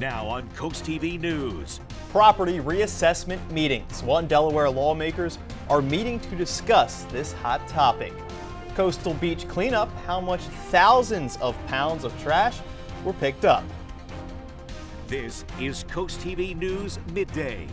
Now on CoastTV News. Property reassessment meetings. One Delaware lawmakers are meeting to discuss this hot topic. Coastal beach cleanup, how much thousands of pounds of trash were picked up. This is CoastTV News Midday.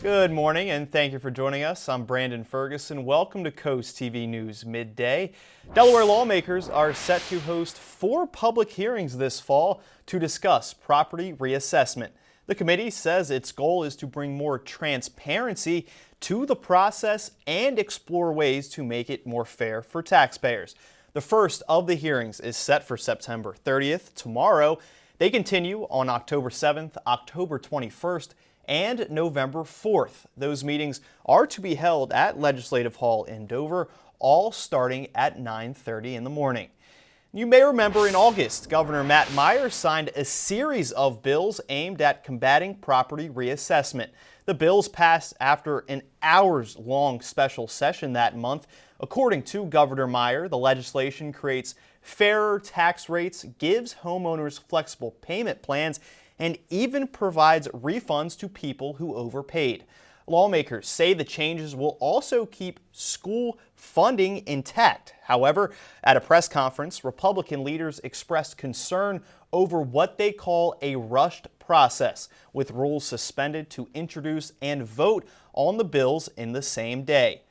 Good morning and thank you for joining us. I'm Brandon Ferguson. Welcome to CoastTV News Midday. Delaware lawmakers are set to host 4 public hearings this fall to discuss property reassessment. The committee says its goal is to bring more transparency to the process and explore ways to make it more fair for taxpayers. The first of the hearings is set for September 30th, tomorrow. They continue on October 7th, October 21st, and November 4th. Those meetings are to be held at Legislative Hall in Dover, all starting at 9:30 in the morning. You may remember in August, Governor Matt Meyer signed a series of bills aimed at combating property reassessment. The bills passed after an hours-long special session that month. According to Governor Meyer, the legislation creates fairer tax rates, gives homeowners flexible payment plans, and even provides refunds to people who overpaid. Lawmakers say the changes will also keep school funding intact. However, at a press conference, Republican leaders expressed concern over what they call a rushed process, with rules suspended to introduce and vote on the bills in the same day.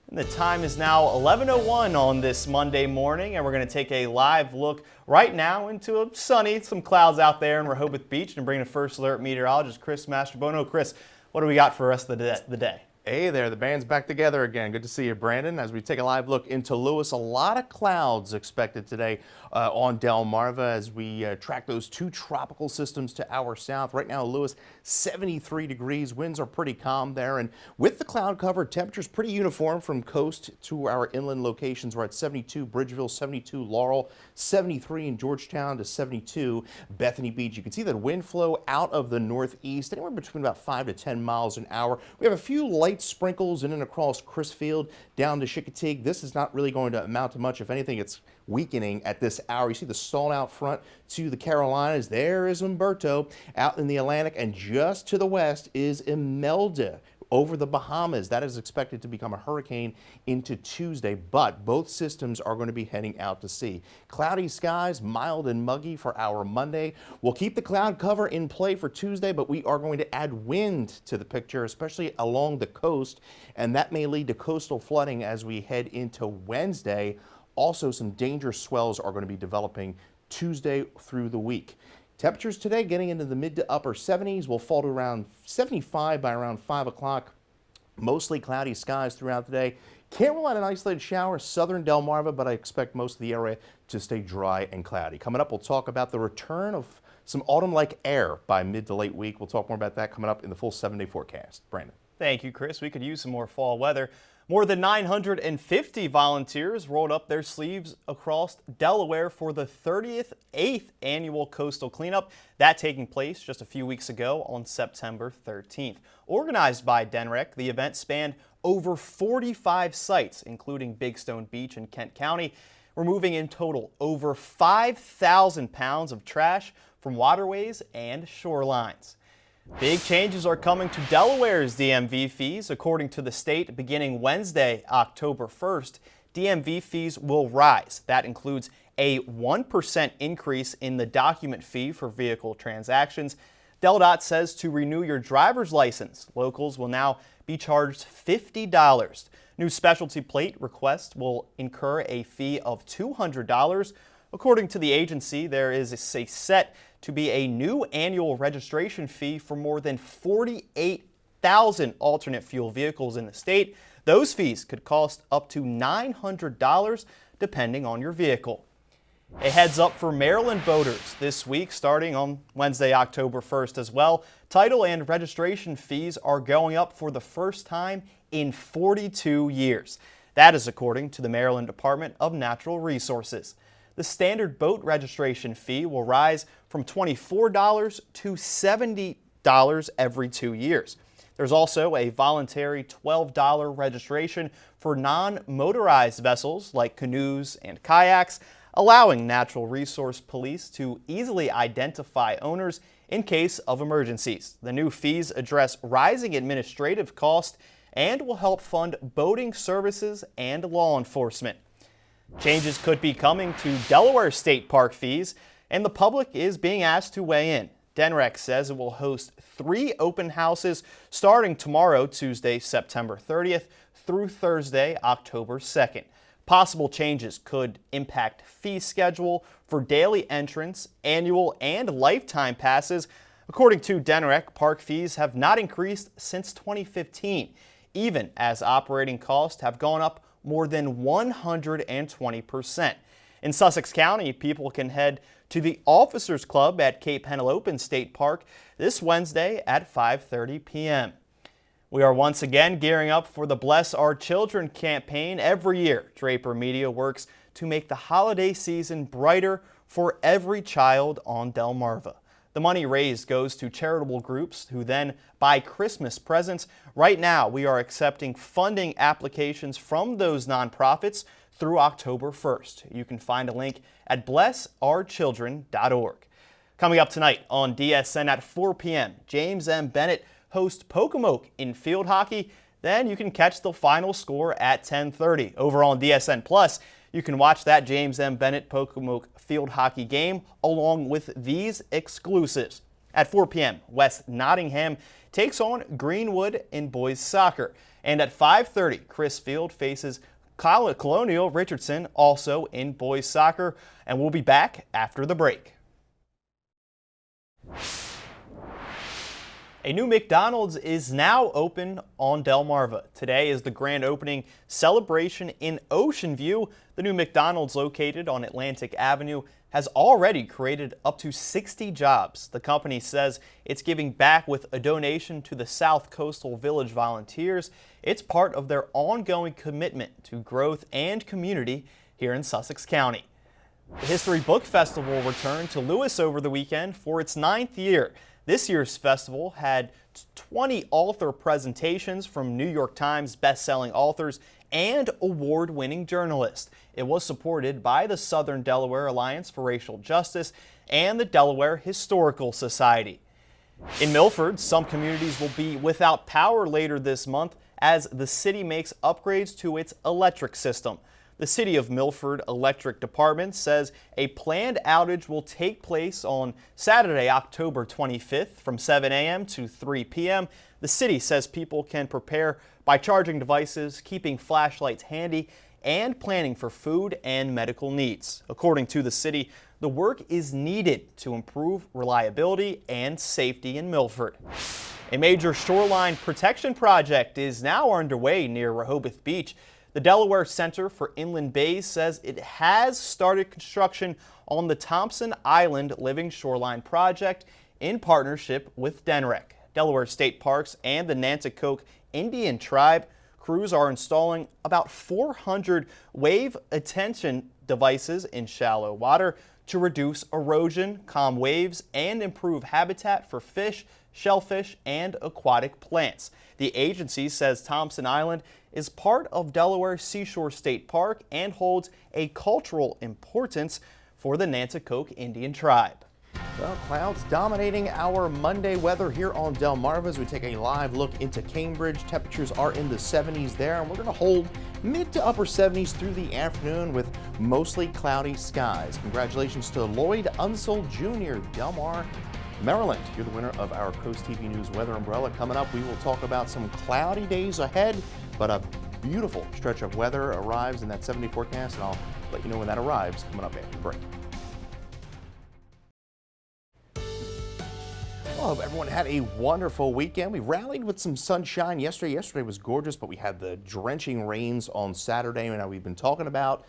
And the time is now 11:01 on this Monday morning, and we're going to take a live look right now into a sunny, some clouds out there in Rehoboth Beach, and bring in first alert meteorologist Chris Mastrobono. Chris, what do we got for the rest of the day? Hey there, the band's back together again. Good to see you, Brandon. As we take a live look into Lewis, a lot of clouds expected today on Delmarva as we track those 2 tropical systems to our south. Right now, Lewis, 73 degrees. Winds are pretty calm there. And with the cloud cover, temperatures pretty uniform from coast to our inland locations. We're at 72 Bridgeville, 72 Laurel, 73 in Georgetown to 72 Bethany Beach. You can see that wind flow out of the northeast, anywhere between about 5 to 10 miles an hour. We have a few light sprinkles in and across Crisfield down to Chickatee. This is not really going to amount to much. If anything, it's weakening at this hour. You see the storm out front to the Carolinas. There is Umberto out in the Atlantic, and just to the west is Imelda over the Bahamas. That is expected to become a hurricane into Tuesday, but both systems are going to be heading out to sea. Cloudy skies, mild and muggy for our Monday. We'll keep the cloud cover in play for Tuesday, but we are going to add wind to the picture, especially along the coast, and that may lead to coastal flooding as we head into Wednesday. Also, some dangerous swells are going to be developing Tuesday through the week. Temperatures today getting into the mid to upper 70s. Will fall to around 75 by around 5 o'clock. Mostly cloudy skies throughout the day. Can't rule out an isolated shower southern Delmarva, but I expect most of the area to stay dry and cloudy. Coming up, we'll talk about the return of some autumn-like air by mid to late week. We'll talk more about that coming up in the full 7-day forecast. Brandon. Thank you, Chris. We could use some more fall weather. More than 950 volunteers rolled up their sleeves across Delaware for the 38th annual coastal cleanup. That taking place just a few weeks ago on September 13th. Organized by DENREC, the event spanned over 45 sites, including Big Stone Beach in Kent County, removing in total over 5,000 pounds of trash from waterways and shorelines. Big changes are coming to Delaware's DMV fees. According to the state, beginning Wednesday, October 1st, DMV fees will rise. That includes a 1% increase in the document fee for vehicle transactions. DelDOT says to renew your driver's license, locals will now be charged $50. New specialty plate requests will incur a fee of $200. According to the agency, there is a set to be a new annual registration fee for more than 48,000 alternate fuel vehicles in the state. Those fees could cost up to $900 depending on your vehicle. A heads up for Maryland boaters this week, starting on Wednesday, October 1st as well. Title and registration fees are going up for the first time in 42 years. That is according to the Maryland Department of Natural Resources. The standard boat registration fee will rise from $24 to $70 every 2 years. There's also a voluntary $12 registration for non-motorized vessels like canoes and kayaks. allowing natural resource police to easily identify owners in case of emergencies. The new fees address rising administrative costs and will help fund boating services and law enforcement. Changes could be coming to Delaware state park fees, and the public is being asked to weigh in. DNREC says it will host 3 open houses starting tomorrow, Tuesday, September 30th, through Thursday, October 2nd. Possible changes could impact fee schedule for daily entrance, annual, and lifetime passes. According to DNREC, park fees have not increased since 2015, even as operating costs have gone up more than 120%. In Sussex County, people can head to the Officers Club at Cape Henlopen State Park this Wednesday at 5:30 p.m. We are once again gearing up for the Bless Our Children campaign. Every year, Draper Media works to make the holiday season brighter for every child on Delmarva. The money raised goes to charitable groups who then buy Christmas presents. Right now, we are accepting funding applications from those nonprofits through October 1st. You can find a link at blessourchildren.org. Coming up tonight on DSN at 4 p.m., James M. Bennett hosts Pocomoke in field hockey. Then you can catch the final score at 10:30. Over on DSN Plus, you can watch that James M. Bennett Pocomoke field hockey game along with these exclusives. At 4 p.m., West Nottingham takes on Greenwood in boys soccer. And at 5:30, Chris Field faces Colonial Richardson, also in boys soccer. And we'll be back after the break. A new McDonald's is now open on Delmarva. Today is the grand opening celebration in Ocean View. The new McDonald's, located on Atlantic Avenue, has already created up to 60 jobs. The company says it's giving back with a donation to the South Coastal Village volunteers. It's part of their ongoing commitment to growth and community here in Sussex County. The History Book Festival returned to Lewis over the weekend for its 9th year. This year's festival had 20 author presentations from New York Times best-selling authors and award-winning journalists. It was supported by the Southern Delaware Alliance for Racial Justice and the Delaware Historical Society. In Milford, some communities will be without power later this month as the city makes upgrades to its electric system. The City of Milford Electric Department says a planned outage will take place on Saturday, October 25th from 7 a.m. to 3 p.m. The city says people can prepare by charging devices, keeping flashlights handy, and planning for food and medical needs. According to the city, the work is needed to improve reliability and safety in Milford. A major shoreline protection project is now underway near Rehoboth Beach. The Delaware Center for Inland Bays says it has started construction on the Thompson Island Living Shoreline Project in partnership with DNREC. Delaware State Parks and the Nanticoke Indian Tribe crews are installing about 400 wave attention devices in shallow water to reduce erosion, calm waves, and improve habitat for fish, shellfish, and aquatic plants. The agency says Thompson Island is part of Delaware Seashore State Park and holds a cultural importance for the Nanticoke Indian Tribe. Well, clouds dominating our Monday weather here on Delmarva as we take a live look into Cambridge. Temperatures are in the 70s there, and we're going to hold mid to upper 70s through the afternoon with mostly cloudy skies. Congratulations to Lloyd Unseld Jr., Delmar, Maryland. You're the winner of our CoastTV News weather umbrella. Coming up, we will talk about some cloudy days ahead, but a beautiful stretch of weather arrives in that 70 forecast, and I'll let you know when that arrives coming up after the break. Well, I hope everyone had a wonderful weekend. We rallied with some sunshine yesterday. Yesterday was gorgeous, but we had the drenching rains on Saturday. And now we've been talking about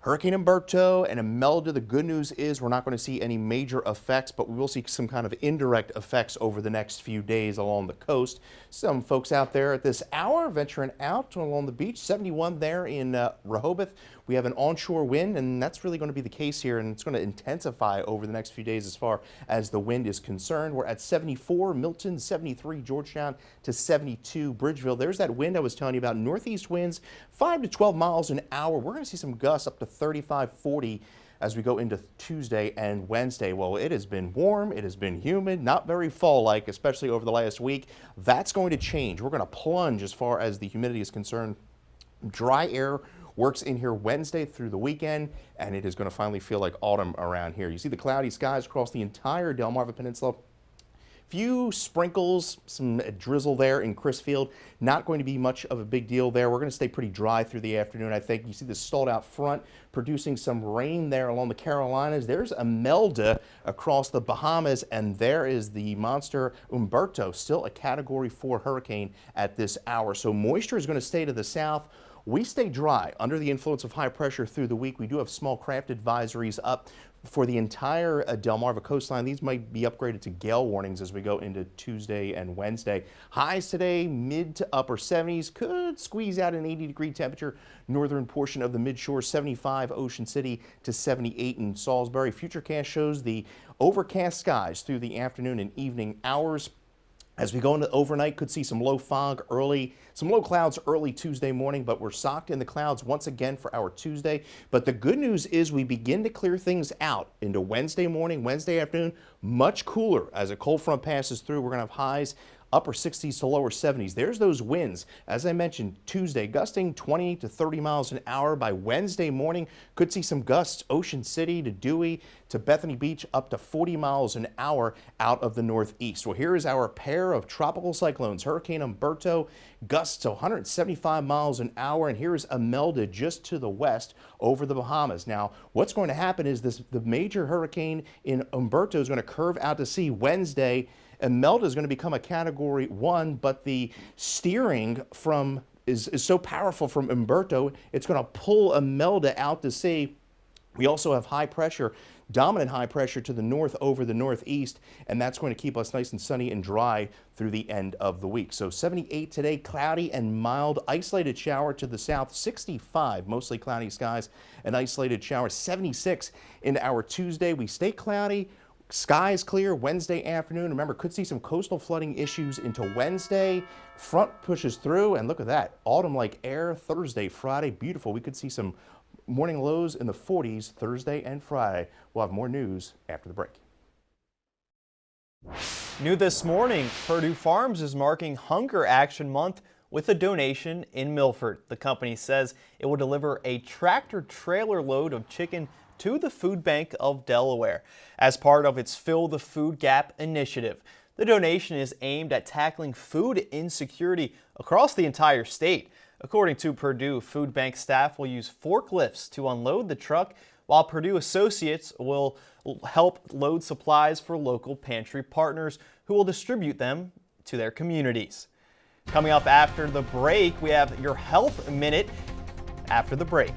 Hurricane Umberto and Imelda. The good news is we're not going to see any major effects, but we will see some kind of indirect effects over the next few days along the coast. Some folks out there at this hour venturing out along the beach. 71 there in Rehoboth. We have an onshore wind, and that's really going to be the case here, and it's going to intensify over the next few days as far as the wind is concerned. We're at 74, Milton, 73, Georgetown to 72, Bridgeville. There's that wind I was telling you about. Northeast winds, 5 to 12 miles an hour. We're going to see some gusts up to 35, 40 as we go into Tuesday and Wednesday. Well, it has been warm, it has been humid, not very fall-like, especially over the last week. That's going to change. We're going to plunge as far as the humidity is concerned. Dry air works in here Wednesday through the weekend, and it is going to finally feel like autumn around here. You see the cloudy skies across the entire Delmarva Peninsula. Few sprinkles, some drizzle there in Crisfield. Not going to be much of a big deal there. We're going to stay pretty dry through the afternoon, I think. You see the stalled out front producing some rain there along the Carolinas. There's Imelda across the Bahamas, and there is the monster Umberto, still a Category 4 hurricane at this hour. So moisture is going to stay to the south. We stay dry under the influence of high pressure through the week. We do have small craft advisories up for the entire Delmarva coastline. These might be upgraded to gale warnings as we go into Tuesday and Wednesday. Highs today, mid to upper 70s. Could squeeze out an 80-degree temperature. Northern portion of the midshore, 75 Ocean City to 78 in Salisbury. Futurecast shows the overcast skies through the afternoon and evening hours. As we go into overnight, could see some low fog early, some low clouds early Tuesday morning, but we're socked in the clouds once again for our Tuesday. But the good news is we begin to clear things out into Wednesday morning, Wednesday afternoon, much cooler as a cold front passes through. We're going to have highs upper 60s to lower 70s. There's those winds. As I mentioned, Tuesday, gusting 20 to 30 miles an hour. By Wednesday morning, could see some gusts Ocean City to Dewey to Bethany Beach, up to 40 miles an hour out of the northeast. Well, here is our pair of tropical cyclones. Hurricane Umberto, gusts to 175 miles an hour, and here is Imelda just to the west over the Bahamas. Now, what's going to happen is the major hurricane in Umberto is going to curve out to sea Wednesday. Imelda is going to become a Category 1, but the steering is so powerful from Umberto, it's going to pull Imelda out to sea. We also have high pressure, dominant high pressure to the north over the northeast, and that's going to keep us nice and sunny and dry through the end of the week. So 78 today, cloudy and mild, isolated shower to the south, 65, mostly cloudy skies, an isolated shower, 76 in our Tuesday. We stay cloudy. Skies clear Wednesday afternoon. Remember, could see some coastal flooding issues into Wednesday. Front pushes through, and look at that. Autumn-like air Thursday, Friday. Beautiful. We could see some morning lows in the 40s Thursday and Friday. We'll have more news after the break. New this morning, Purdue Farms is marking Hunger Action Month with a donation in Milford. The company says it will deliver a tractor-trailer load of chicken to the Food Bank of Delaware as part of its Fill the Food Gap initiative. The donation is aimed at tackling food insecurity across the entire state. According to Purdue, Food Bank staff will use forklifts to unload the truck, while Purdue associates will help load supplies for local pantry partners who will distribute them to their communities. Coming up after the break, we have your Health Minute after the break.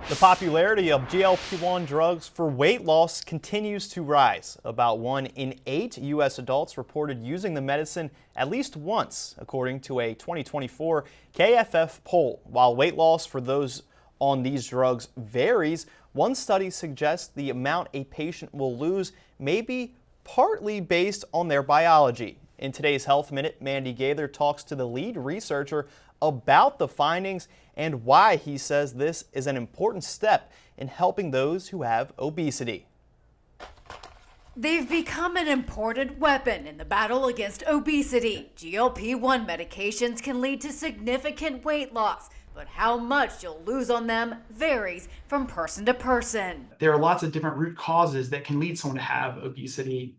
The popularity of GLP-1 drugs for weight loss continues to rise. About 1 in 8 U.S. adults reported using the medicine at least once, according to a 2024 KFF poll. While weight loss for those on these drugs varies, one study suggests the amount a patient will lose may be partly based on their biology. In today's Health Minute, Mandy Gaither talks to the lead researcher about the findings and why he says this is an important step in helping those who have obesity. They've become an important weapon in the battle against obesity. GLP-1 medications can lead to significant weight loss, but how much you'll lose on them varies from person to person. There are lots of different root causes that can lead someone to have obesity.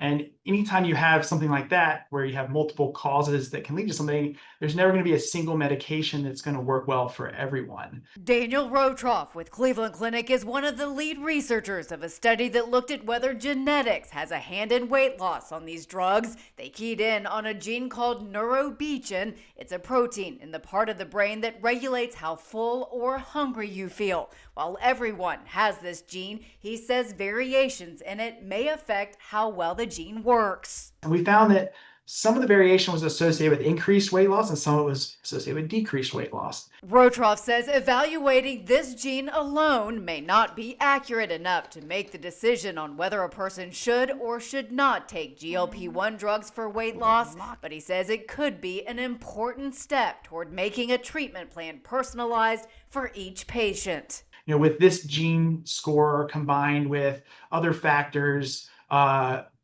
And anytime you have something like that, where you have multiple causes that can lead to something, there's never going to be a single medication that's going to work well for everyone. Daniel Rotroff with Cleveland Clinic is one of the lead researchers of a study that looked at whether genetics has a hand in weight loss on these drugs. They keyed in on a gene called neurobeachin. It's a protein in the part of the brain that regulates how full or hungry you feel. While everyone has this gene, he says variations in it may affect how well the gene works. And we found that some of the variation was associated with increased weight loss and some of it was associated with decreased weight loss. Rotroff says evaluating this gene alone may not be accurate enough to make the decision on whether a person should or should not take GLP-1 drugs for weight loss, but he says it could be an important step toward making a treatment plan personalized for each patient. with this gene score combined with other factors,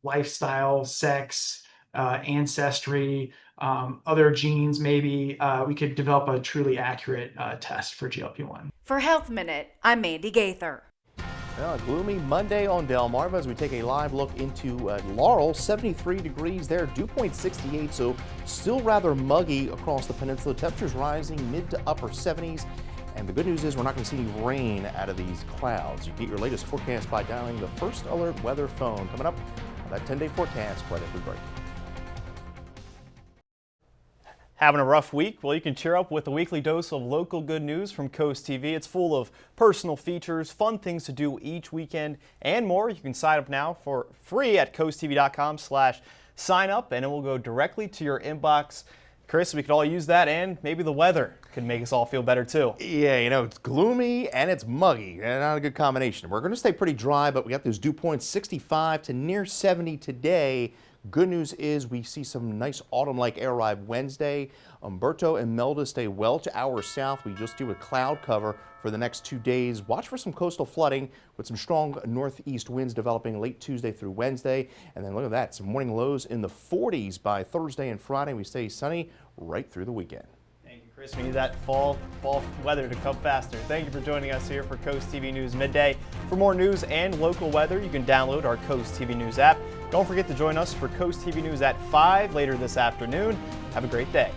lifestyle, sex, ancestry, other genes, maybe we could develop a truly accurate test for GLP-1. For Health Minute, I'm Mandy Gaither. Well, a gloomy Monday on Delmarva as we take a live look into Laurel. 73 degrees there, dew point 68, so still rather muggy across the peninsula. Temperatures rising mid to upper 70s. And the good news is we're not going to see any rain out of these clouds. You get your latest forecast by dialing the First Alert Weather phone. Coming up, that 10-day forecast right after the break. Having a rough week? Well, you can cheer up with a weekly dose of local good news from Coast TV. It's full of personal features, fun things to do each weekend, and more. You can sign up now for free at coasttv.com/sign up, and it will go directly to your inbox. Chris, we could all use that, and maybe the weather could make us all feel better too. Yeah, it's gloomy and it's muggy. Not a good combination. We're going to stay pretty dry, but we got those dew points 65 to near 70 today. Good news is we see some nice autumn-like air arrive Wednesday. Umberto and Melda stay well to our south. We just do a cloud cover for the next 2 days. Watch for some coastal flooding with some strong northeast winds developing late Tuesday through Wednesday. And then look at that, some morning lows in the 40s by Thursday and Friday. We stay sunny right through the weekend. Thank you, Chris. We need that fall weather to come faster. Thank you for joining us here for Coast TV News Midday. For more news and local weather, you can download our Coast TV News app. Don't forget to join us for Coast TV News at 5 later this afternoon. Have a great day.